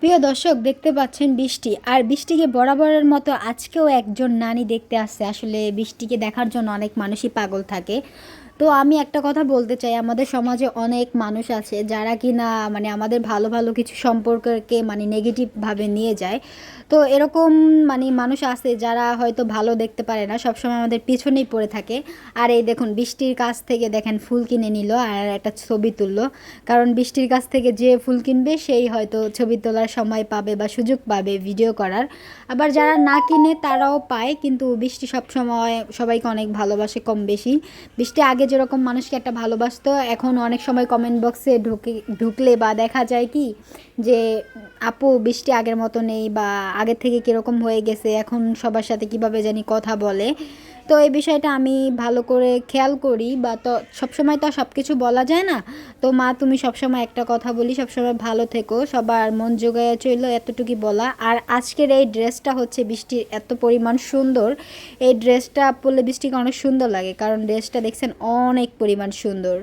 প্রিয় দর্শক, দেখতে পাচ্ছেন বৃষ্টি, আর বৃষ্টিকে বরাবরের মতো আজকেও একজন নানি দেখতে আসছে। আসলে বৃষ্টিকে দেখার জন্য অনেক মানুষই পাগল থাকে। তো আমি একটা কথা বলতে চাই, আমাদের সমাজে অনেক মানুষ আছে যারা কিনা মানে আমাদের ভালো ভালো কিছু সম্পর্ককে মানে নেগেটিভভাবে নিয়ে যায়। তো এরকম মানে মানুষ আছে যারা হয়তো ভালো দেখতে পারে না, সবসময় আমাদের পিছনেই পড়ে থাকে। আর এই দেখুন, বৃষ্টির কাছ থেকে দেখেন ফুল কিনে নিল আর একটা ছবি তুললো। কারণ বৃষ্টির কাছ থেকে যে ফুল কিনবে সেই হয়তো ছবি তোলার সময় পাবে বা সুযোগ পাবে ভিডিও করার। আবার যারা না কিনে তারাও পায়, কিন্তু বৃষ্টি সব সময় সবাইকে অনেক ভালোবাসে কম বেশি। বৃষ্টি আগে যেরকম মানুষকে একটা ভালোবাসতো, এখন অনেক সময় কমেন্ট বক্সে ঢুকলে বা দেখা যায় কি যে আপু বৃষ্টি আগের মতো নেই, বা আগের থেকে কীরকম হয়ে গেছে, এখন সবার সাথে কিভাবে জানি কথা বলে। তো এই বিষয়টা আমি ভালো করে খেয়াল করি, বা তো সবসময় তো সব কিছু বলা যায় না। তো মা, তুমি সবসময় একটা কথা বলি, সবসময় ভালো থেকো, সবার মন জোগাইয়া চললো, এতটুকুই বলা। আর আজকের এই ড্রেসটা হচ্ছে বৃষ্টির এত পরিমাণ সুন্দর। এই ড্রেসটা পরলে বৃষ্টিকে অনেক সুন্দর লাগে, কারণ ড্রেসটা দেখছেন অনেক পরিমাণ সুন্দর।